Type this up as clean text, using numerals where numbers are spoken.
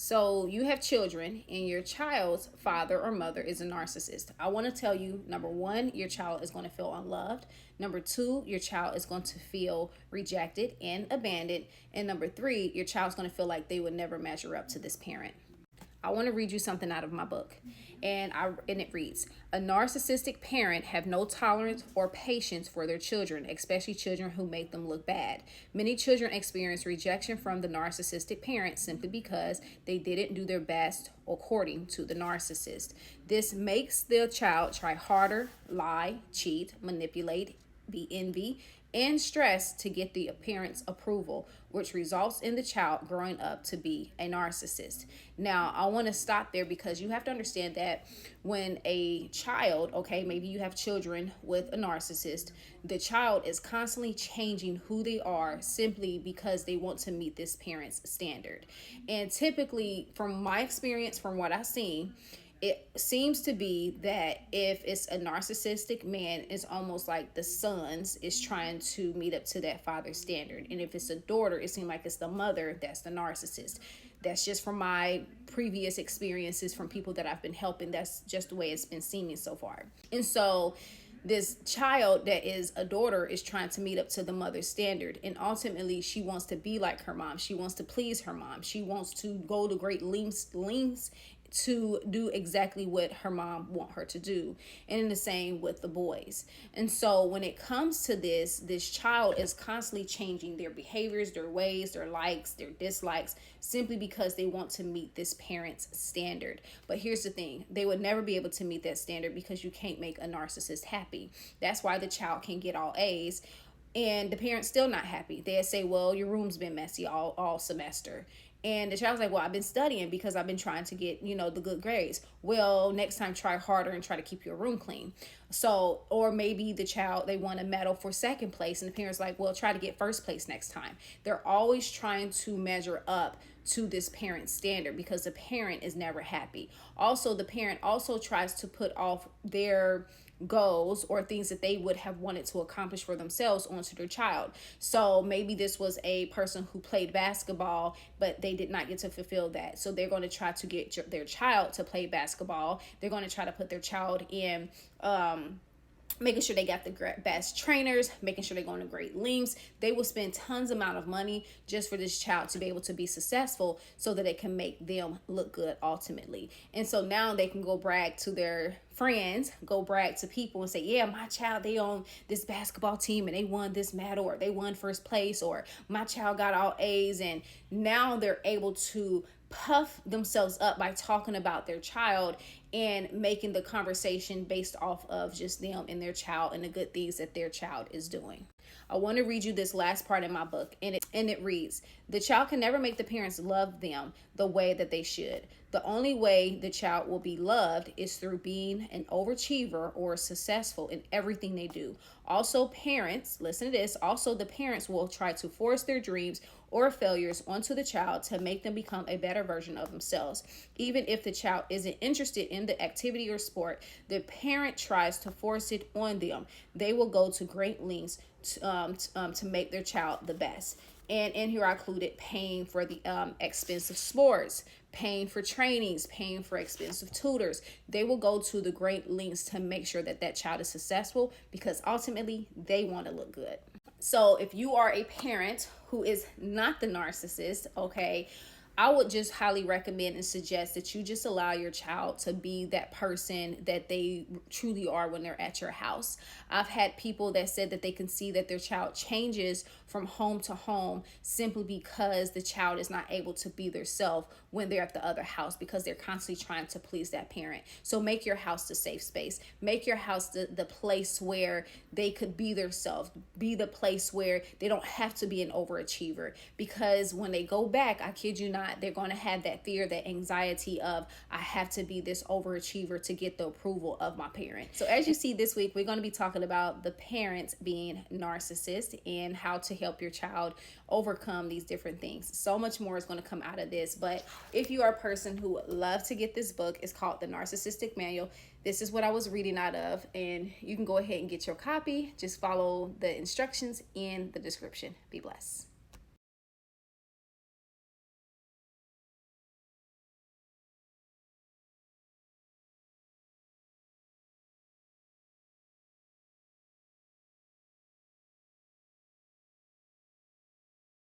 So you have children and your child's father or mother is a narcissist. I want to tell you, number one, your child is going to feel unloved. Number two, your child is going to feel rejected and abandoned. And number three, your child's going to feel like they would never measure up to this parent. I want to read you something out of my book, and it reads: a narcissistic parent have no tolerance or patience for their children, especially children who make them look bad. Many children experience rejection from the narcissistic parent simply because they didn't do their best according to the narcissist. This makes the child try harder, lie, cheat, manipulate, be envy, and stress to get the parent's approval, which results in the child growing up to be a narcissist. Now, I want to stop there because you have to understand that when a child, okay, maybe you have children with a narcissist, the child is constantly changing who they are simply because they want to meet this parent's standard. And typically, from my experience, from what I've seen, it seems to be that if it's a narcissistic man, it's almost like the sons is trying to meet up to that father's standard. And if it's a daughter, it seems like it's the mother that's the narcissist. That's just from my previous experiences from people that I've been helping. That's just the way it's been seeming so far. And so this child that is a daughter is trying to meet up to the mother's standard, and ultimately she wants to be like her mom. She wants to please her mom. She wants to go to great lengths to do exactly what her mom want her to do, and in the same with the boys. And so when it comes to this child is constantly changing their behaviors, their ways, their likes, their dislikes, simply because they want to meet this parent's standard. But here's the thing: they would never be able to meet that standard because you can't make a narcissist happy. That's why the child can get all A's and the parent's still not happy. They'll say, well, your room's been messy all semester. And the child's like, well, I've been studying because I've been trying to get, the good grades. Well, next time try harder and try to keep your room clean. So, or maybe the child, they want a medal for second place, and the parent's like, well, try to get first place next time. They're always trying to measure up to this parent's standard because the parent is never happy. Also, the parent also tries to put off their goals or things that they would have wanted to accomplish for themselves onto their child. So maybe this was a person who played basketball, but they did not get to fulfill that. So they're going to try to get their child to play basketball. They're going to try to put their child in making sure they got the best trainers, making sure they're going to great lengths. They will spend tons amount of money just for this child to be able to be successful so that it can make them look good ultimately. And so now they can go brag to their friends, go brag to people and say, yeah, my child, they on this basketball team and they won this medal, or they won first place, or my child got all A's. And now they're able to puff themselves up by talking about their child and making the conversation based off of just them and their child and the good things that their child is doing. I want to read you this last part in my book, and it reads: the child can never make the parents love them the way that they should. The only way the child will be loved is through being an overachiever or successful in everything they do. Also, parents, listen to this, also the parents will try to force their dreams or failures onto the child to make them become a better version of themselves. Even if the child isn't interested in the activity or sport, the parent tries to force it on them. They will go to great lengths to make their child the best. And in here I included paying for the expensive sports, paying for trainings, paying for expensive tutors. They will go to the great lengths to make sure that that child is successful because ultimately they want to look good. So if you are a parent who is not the narcissist, okay, I would just highly recommend and suggest that you just allow your child to be that person that they truly are when they're at your house. I've had people that said that they can see that their child changes from home to home simply because the child is not able to be their self when they're at the other house because they're constantly trying to please that parent. So make your house the safe space. Make your house the place where they could be their self, be the place where they don't have to be an overachiever, because when they go back, I kid you not, they're going to have that fear, that anxiety of, I have to be this overachiever to get the approval of my parent. So as you see this week, we're going to be talking about the parents being narcissists and how to help your child overcome these different things. So much more is going to come out of this. But if you are a person who would love to get this book, it's called the Narcissistic Manual. This is what I was reading out of, and you can go ahead and get your copy. Just follow the instructions in the description. Be blessed.